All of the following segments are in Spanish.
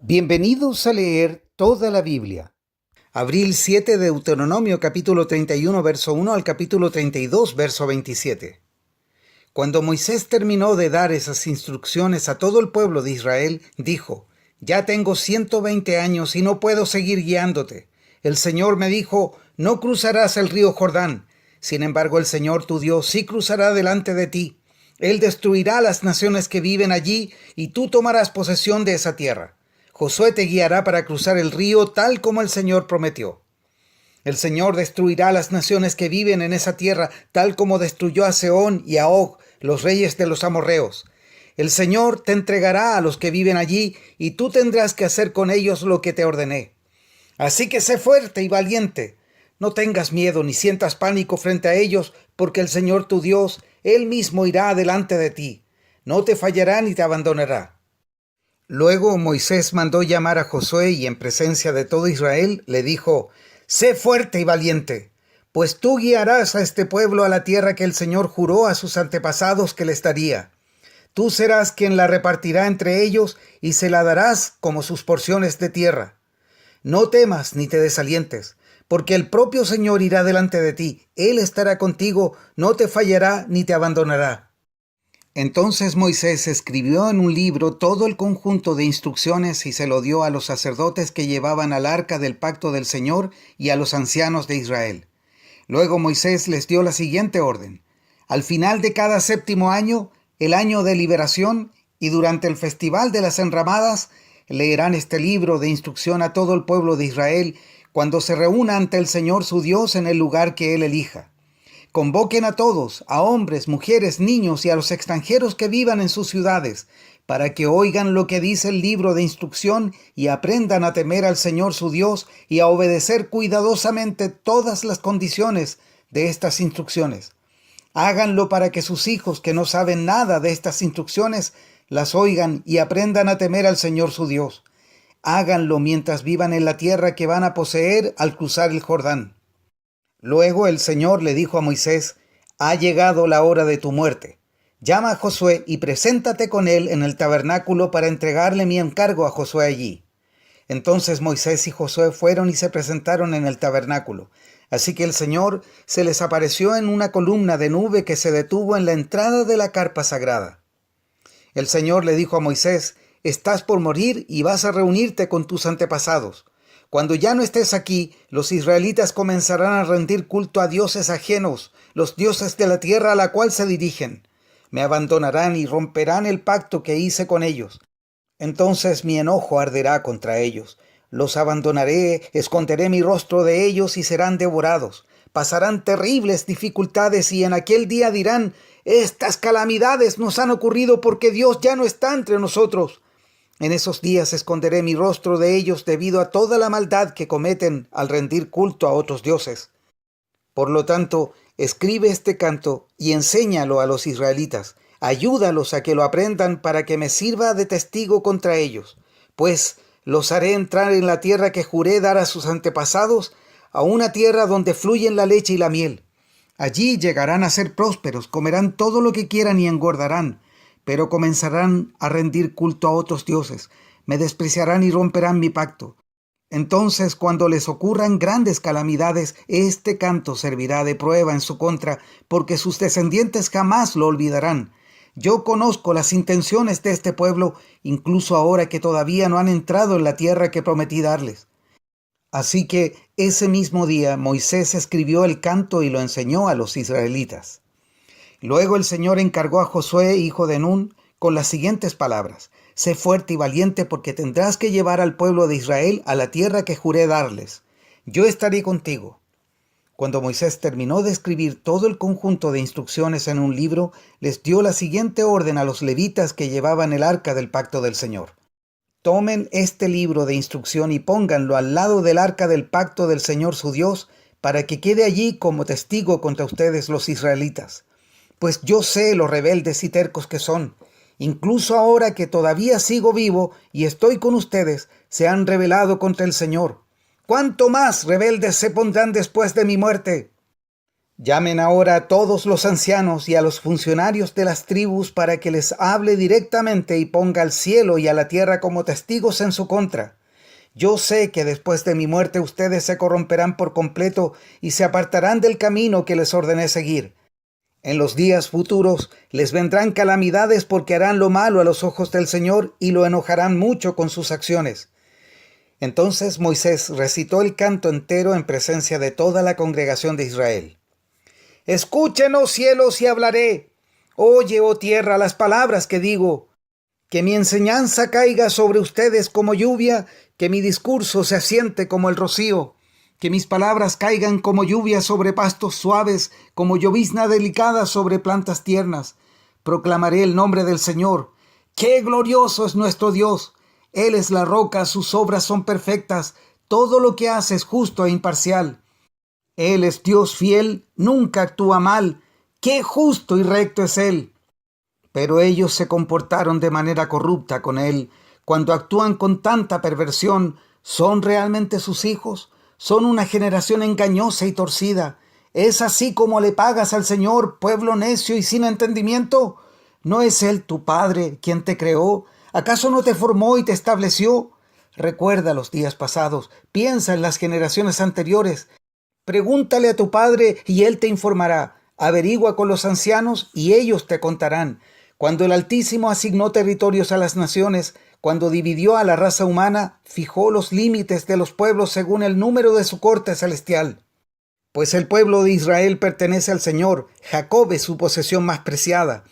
Bienvenidos a leer toda la Biblia. Abril 7 de Deuteronomio capítulo 31 verso 1 al capítulo 32 verso 27. Cuando Moisés terminó de dar esas instrucciones a todo el pueblo de Israel, dijo: Ya tengo 120 años y no puedo seguir guiándote. El Señor me dijo: No cruzarás el río Jordán. Sin embargo, el Señor tu Dios sí cruzará delante de ti. Él destruirá las naciones que viven allí y tú tomarás posesión de esa tierra. Josué te guiará para cruzar el río tal como el Señor prometió. El Señor destruirá las naciones que viven en esa tierra, tal como destruyó a Sehón y a Og, los reyes de los amorreos. El Señor te entregará a los que viven allí, y tú tendrás que hacer con ellos lo que te ordené. Así que sé fuerte y valiente. No tengas miedo ni sientas pánico frente a ellos, porque el Señor tu Dios, Él mismo irá delante de ti. No te fallará ni te abandonará. Luego Moisés mandó llamar a Josué y en presencia de todo Israel le dijo: Sé fuerte y valiente, pues tú guiarás a este pueblo a la tierra que el Señor juró a sus antepasados que les daría. Tú serás quien la repartirá entre ellos y se la darás como sus porciones de tierra. No temas ni te desalientes, porque el propio Señor irá delante de ti. Él estará contigo, no te fallará ni te abandonará. Entonces Moisés escribió en un libro todo el conjunto de instrucciones y se lo dio a los sacerdotes que llevaban al arca del pacto del Señor y a los ancianos de Israel. Luego Moisés les dio la siguiente orden: Al final de cada 7º año, el año de liberación, y durante el festival de las enramadas, leerán este libro de instrucción a todo el pueblo de Israel cuando se reúna ante el Señor su Dios en el lugar que Él elija. Convoquen a todos, a hombres, mujeres, niños y a los extranjeros que vivan en sus ciudades, para que oigan lo que dice el libro de instrucción y aprendan a temer al Señor su Dios y a obedecer cuidadosamente todas las condiciones de estas instrucciones. Háganlo para que sus hijos, que no saben nada de estas instrucciones, las oigan y aprendan a temer al Señor su Dios. Háganlo mientras vivan en la tierra que van a poseer al cruzar el Jordán. Luego el Señor le dijo a Moisés: Ha llegado la hora de tu muerte. Llama a Josué y preséntate con él en el tabernáculo para entregarle mi encargo a Josué allí. Entonces Moisés y Josué fueron y se presentaron en el tabernáculo. Así que el Señor se les apareció en una columna de nube que se detuvo en la entrada de la carpa sagrada. El Señor le dijo a Moisés: Estás por morir y vas a reunirte con tus antepasados. Cuando ya no estés aquí, los israelitas comenzarán a rendir culto a dioses ajenos, los dioses de la tierra a la cual se dirigen. Me abandonarán y romperán el pacto que hice con ellos. Entonces mi enojo arderá contra ellos. Los abandonaré, esconderé mi rostro de ellos y serán devorados. Pasarán terribles dificultades y en aquel día dirán: Estas calamidades nos han ocurrido porque Dios ya no está entre nosotros. En esos días esconderé mi rostro de ellos debido a toda la maldad que cometen al rendir culto a otros dioses. Por lo tanto, escribe este canto y enséñalo a los israelitas. Ayúdalos a que lo aprendan para que me sirva de testigo contra ellos, pues los haré entrar en la tierra que juré dar a sus antepasados, a una tierra donde fluyen la leche y la miel. Allí llegarán a ser prósperos, comerán todo lo que quieran y engordarán, pero comenzarán a rendir culto a otros dioses, me despreciarán y romperán mi pacto. Entonces, cuando les ocurran grandes calamidades, este canto servirá de prueba en su contra, porque sus descendientes jamás lo olvidarán. Yo conozco las intenciones de este pueblo, incluso ahora que todavía no han entrado en la tierra que prometí darles. Así que ese mismo día Moisés escribió el canto y lo enseñó a los israelitas. Luego el Señor encargó a Josué, hijo de Nun, con las siguientes palabras: Sé fuerte y valiente, porque tendrás que llevar al pueblo de Israel a la tierra que juré darles. Yo estaré contigo. Cuando Moisés terminó de escribir todo el conjunto de instrucciones en un libro, les dio la siguiente orden a los levitas que llevaban el arca del pacto del Señor: Tomen este libro de instrucción y pónganlo al lado del arca del pacto del Señor su Dios, para que quede allí como testigo contra ustedes los israelitas. Pues yo sé lo rebeldes y tercos que son. Incluso ahora que todavía sigo vivo y estoy con ustedes, se han rebelado contra el Señor. ¿Cuánto más rebeldes se pondrán después de mi muerte? Llamen ahora a todos los ancianos y a los funcionarios de las tribus para que les hable directamente y ponga al cielo y a la tierra como testigos en su contra. Yo sé que después de mi muerte ustedes se corromperán por completo y se apartarán del camino que les ordené seguir. En los días futuros les vendrán calamidades porque harán lo malo a los ojos del Señor y lo enojarán mucho con sus acciones. Entonces Moisés recitó el canto entero en presencia de toda la congregación de Israel. Escuchen, oh cielos, y hablaré. Oye, oh tierra, las palabras que digo. Que mi enseñanza caiga sobre ustedes como lluvia, que mi discurso se asiente como el rocío. Que mis palabras caigan como lluvia sobre pastos suaves, como llovizna delicada sobre plantas tiernas. Proclamaré el nombre del Señor. ¡Qué glorioso es nuestro Dios! Él es la roca, sus obras son perfectas, todo lo que hace es justo e imparcial. Él es Dios fiel, nunca actúa mal. ¡Qué justo y recto es Él! Pero ellos se comportaron de manera corrupta con Él. Cuando actúan con tanta perversión, ¿son realmente sus hijos? Son una generación engañosa y torcida. ¿Es así como le pagas al Señor, pueblo necio y sin entendimiento? ¿No es Él tu Padre quien te creó? ¿Acaso no te formó y te estableció? Recuerda los días pasados, piensa en las generaciones anteriores. Pregúntale a tu padre y él te informará. Averigua con los ancianos y ellos te contarán. Cuando el Altísimo asignó territorios a las naciones, cuando dividió a la raza humana, fijó los límites de los pueblos según el número de su corte celestial. Pues el pueblo de Israel pertenece al Señor, Jacob es su posesión más preciada.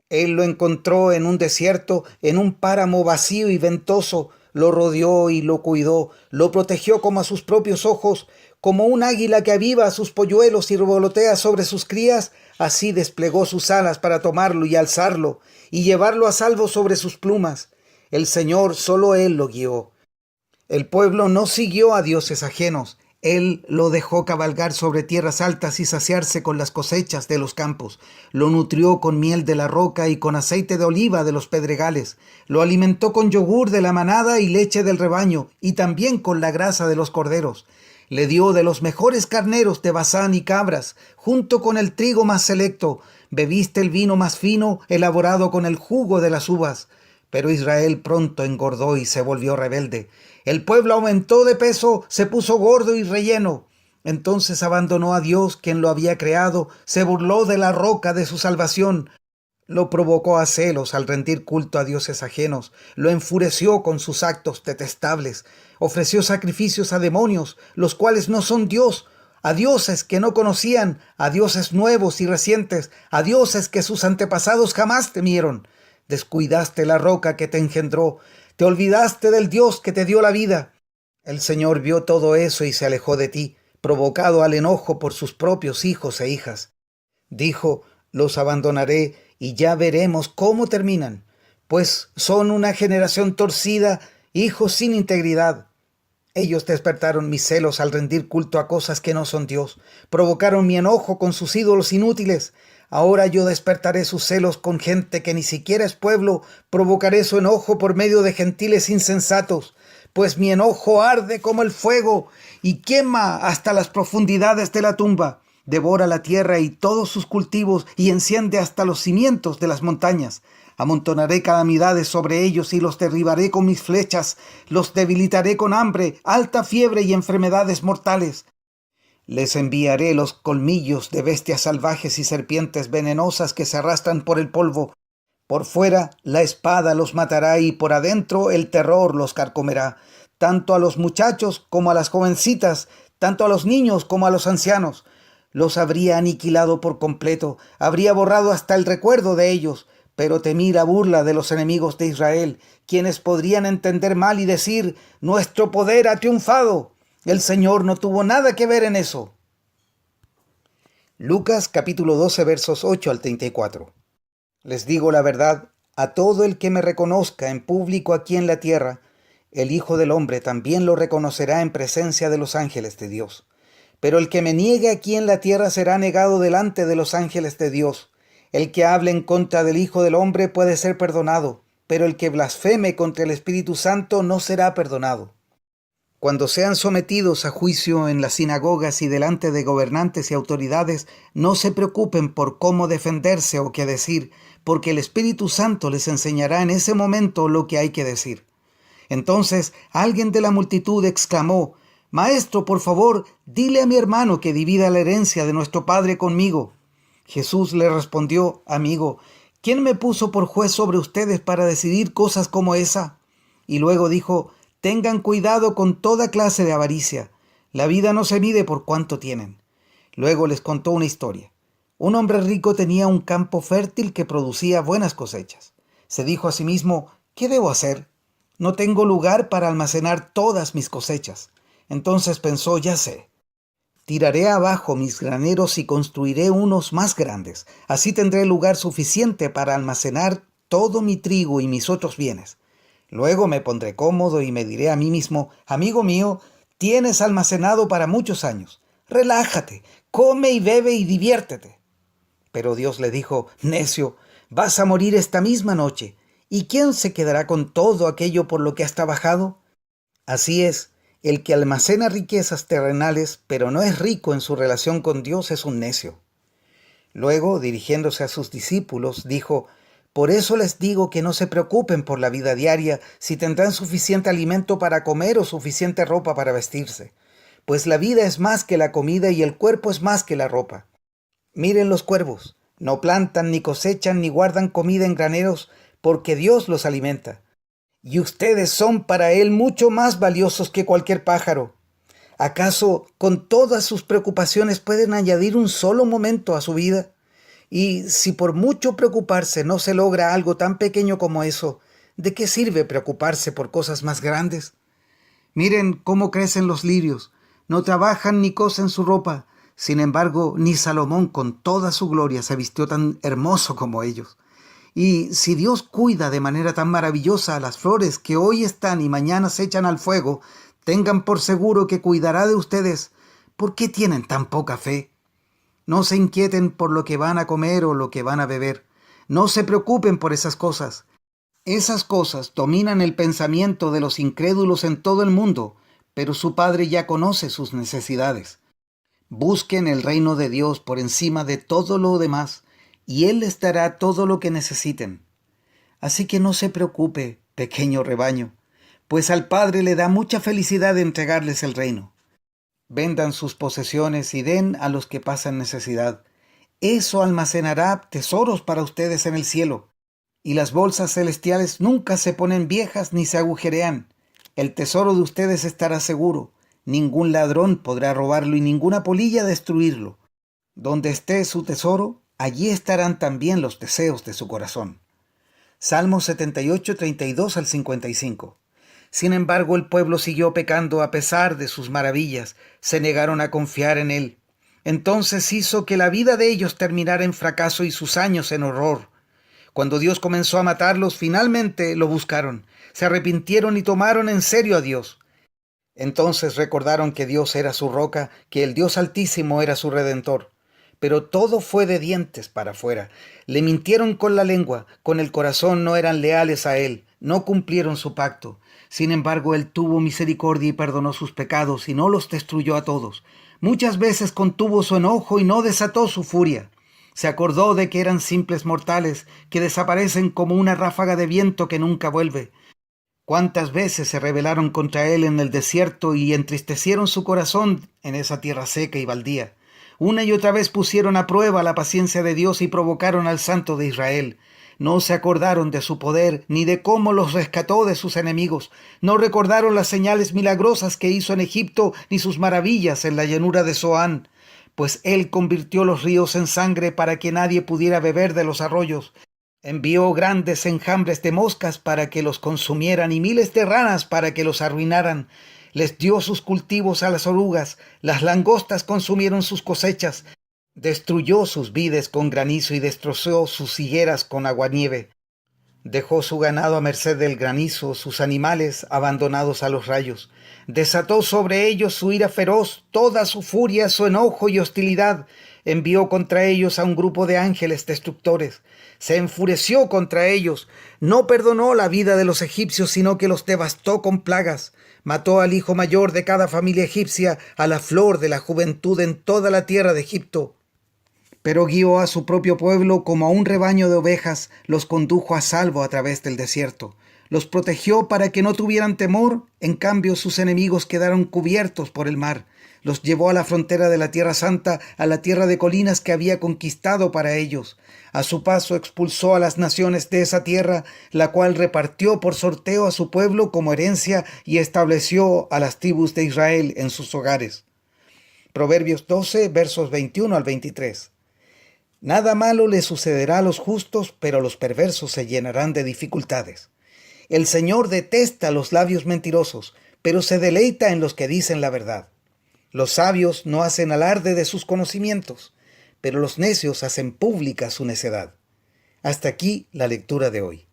Él lo encontró en un desierto, en un páramo vacío y ventoso, lo rodeó y lo cuidó, lo protegió como a sus propios ojos, como un águila que aviva a sus polluelos y revolotea sobre sus crías, así desplegó sus alas para tomarlo y alzarlo, y llevarlo a salvo sobre sus plumas. El Señor, solo Él lo guió. El pueblo no siguió a dioses ajenos. Él lo dejó cabalgar sobre tierras altas y saciarse con las cosechas de los campos. Lo nutrió con miel de la roca y con aceite de oliva de los pedregales. Lo alimentó con yogur de la manada y leche del rebaño, y también con la grasa de los corderos. Le dio de los mejores carneros de Basán y cabras, junto con el trigo más selecto. Bebiste el vino más fino, elaborado con el jugo de las uvas. Pero Israel pronto engordó y se volvió rebelde. El pueblo aumentó de peso, se puso gordo y relleno. Entonces abandonó a Dios, quien lo había creado, se burló de la roca de su salvación. Lo provocó a celos al rendir culto a dioses ajenos, lo enfureció con sus actos detestables, ofreció sacrificios a demonios, los cuales no son Dios, a dioses que no conocían, a dioses nuevos y recientes, a dioses que sus antepasados jamás temieron. Descuidaste la roca que te engendró, te olvidaste del Dios que te dio la vida. El Señor vio todo eso y se alejó de ti, provocado al enojo por sus propios hijos e hijas. Dijo, los abandonaré y ya veremos cómo terminan, pues son una generación torcida, hijos sin integridad. Ellos despertaron mis celos al rendir culto a cosas que no son Dios, provocaron mi enojo con sus ídolos inútiles. Ahora yo despertaré sus celos con gente que ni siquiera es pueblo, provocaré su enojo por medio de gentiles insensatos, pues mi enojo arde como el fuego y quema hasta las profundidades de la tumba. Devora la tierra y todos sus cultivos y enciende hasta los cimientos de las montañas. Amontonaré calamidades sobre ellos y los derribaré con mis flechas, los debilitaré con hambre, alta fiebre y enfermedades mortales. Les enviaré los colmillos de bestias salvajes y serpientes venenosas que se arrastran por el polvo. Por fuera la espada los matará y por adentro el terror los carcomerá, tanto a los muchachos como a las jovencitas, tanto a los niños como a los ancianos. Los habría aniquilado por completo, habría borrado hasta el recuerdo de ellos, pero temí la burla de los enemigos de Israel, quienes podrían entender mal y decir, nuestro poder ha triunfado. El Señor no tuvo nada que ver en eso. Lucas capítulo 12 versos 8 al 34. Les digo la verdad, a todo el que me reconozca en público aquí en la tierra, el Hijo del Hombre también lo reconocerá en presencia de los ángeles de Dios. Pero el que me niegue aquí en la tierra será negado delante de los ángeles de Dios. El que hable en contra del Hijo del Hombre puede ser perdonado, pero el que blasfeme contra el Espíritu Santo no será perdonado. Cuando sean sometidos a juicio en las sinagogas y delante de gobernantes y autoridades, no se preocupen por cómo defenderse o qué decir, porque el Espíritu Santo les enseñará en ese momento lo que hay que decir. Entonces alguien de la multitud exclamó: «Maestro, por favor, dile a mi hermano que divida la herencia de nuestro padre conmigo». Jesús le respondió: «Amigo, ¿quién me puso por juez sobre ustedes para decidir cosas como esa?». Y luego dijo: «Tengan cuidado con toda clase de avaricia. La vida no se mide por cuánto tienen». Luego les contó una historia. Un hombre rico tenía un campo fértil que producía buenas cosechas. Se dijo a sí mismo: «¿Qué debo hacer? No tengo lugar para almacenar todas mis cosechas». Entonces pensó: «Ya sé. Tiraré abajo mis graneros y construiré unos más grandes. Así tendré lugar suficiente para almacenar todo mi trigo y mis otros bienes. Luego me pondré cómodo y me diré a mí mismo: amigo mío, tienes almacenado para muchos años. Relájate, come y bebe y diviértete». Pero Dios le dijo: «Necio, vas a morir esta misma noche. ¿Y quién se quedará con todo aquello por lo que has trabajado?». Así es, el que almacena riquezas terrenales, pero no es rico en su relación con Dios, es un necio. Luego, dirigiéndose a sus discípulos, dijo: «Por eso les digo que no se preocupen por la vida diaria, si tendrán suficiente alimento para comer o suficiente ropa para vestirse. Pues la vida es más que la comida y el cuerpo es más que la ropa. Miren los cuervos, no plantan, ni cosechan, ni guardan comida en graneros, porque Dios los alimenta. Y ustedes son para Él mucho más valiosos que cualquier pájaro. ¿Acaso con todas sus preocupaciones pueden añadir un solo momento a su vida? Y si por mucho preocuparse no se logra algo tan pequeño como eso, ¿de qué sirve preocuparse por cosas más grandes? Miren cómo crecen los lirios, no trabajan ni cosen su ropa. Sin embargo, ni Salomón con toda su gloria se vistió tan hermoso como ellos. Y si Dios cuida de manera tan maravillosa a las flores que hoy están y mañana se echan al fuego, tengan por seguro que cuidará de ustedes. ¿Por qué tienen tan poca fe? No se inquieten por lo que van a comer o lo que van a beber. No se preocupen por esas cosas. Esas cosas dominan el pensamiento de los incrédulos en todo el mundo, pero su Padre ya conoce sus necesidades. Busquen el reino de Dios por encima de todo lo demás, y Él les dará todo lo que necesiten. Así que no se preocupe, pequeño rebaño, pues al Padre le da mucha felicidad entregarles el reino. Vendan sus posesiones y den a los que pasan necesidad. Eso almacenará tesoros para ustedes en el cielo. Y las bolsas celestiales nunca se ponen viejas ni se agujerean. El tesoro de ustedes estará seguro. Ningún ladrón podrá robarlo y ninguna polilla destruirlo. Donde esté su tesoro, allí estarán también los deseos de su corazón. Salmos 78, 32 al 55. Sin embargo, el pueblo siguió pecando a pesar de sus maravillas. Se negaron a confiar en él. Entonces hizo que la vida de ellos terminara en fracaso y sus años en horror. Cuando Dios comenzó a matarlos, finalmente lo buscaron. Se arrepintieron y tomaron en serio a Dios. Entonces recordaron que Dios era su roca, que el Dios Altísimo era su Redentor. Pero todo fue de dientes para afuera. Le mintieron con la lengua, con el corazón no eran leales a Él, no cumplieron su pacto. Sin embargo, Él tuvo misericordia y perdonó sus pecados y no los destruyó a todos. Muchas veces contuvo su enojo y no desató su furia. Se acordó de que eran simples mortales, que desaparecen como una ráfaga de viento que nunca vuelve. ¿Cuántas veces se rebelaron contra Él en el desierto y entristecieron su corazón en esa tierra seca y baldía? Una y otra vez pusieron a prueba la paciencia de Dios y provocaron al Santo de Israel. No se acordaron de su poder ni de cómo los rescató de sus enemigos. No recordaron las señales milagrosas que hizo en Egipto ni sus maravillas en la llanura de Zoán. Pues Él convirtió los ríos en sangre para que nadie pudiera beber de los arroyos. Envió grandes enjambres de moscas para que los consumieran y miles de ranas para que los arruinaran. Les dio sus cultivos a las orugas, las langostas consumieron sus cosechas. Destruyó sus vides con granizo y destrozó sus higueras con aguanieve. Dejó su ganado a merced del granizo, sus animales abandonados a los rayos. Desató sobre ellos su ira feroz, toda su furia, su enojo y hostilidad. Envió contra ellos a un grupo de ángeles destructores. Se enfureció contra ellos. No perdonó la vida de los egipcios, sino que los devastó con plagas. Mató al hijo mayor de cada familia egipcia, a la flor de la juventud en toda la tierra de Egipto. Pero guió a su propio pueblo como a un rebaño de ovejas, los condujo a salvo a través del desierto. Los protegió para que no tuvieran temor, en cambio sus enemigos quedaron cubiertos por el mar. Los llevó a la frontera de la Tierra Santa, a la tierra de colinas que había conquistado para ellos. A su paso expulsó a las naciones de esa tierra, la cual repartió por sorteo a su pueblo como herencia y estableció a las tribus de Israel en sus hogares. Proverbios 12, versos 21 al 23. Nada malo le sucederá a los justos, pero los perversos se llenarán de dificultades. El Señor detesta los labios mentirosos, pero se deleita en los que dicen la verdad. Los sabios no hacen alarde de sus conocimientos, pero los necios hacen pública su necedad. Hasta aquí la lectura de hoy.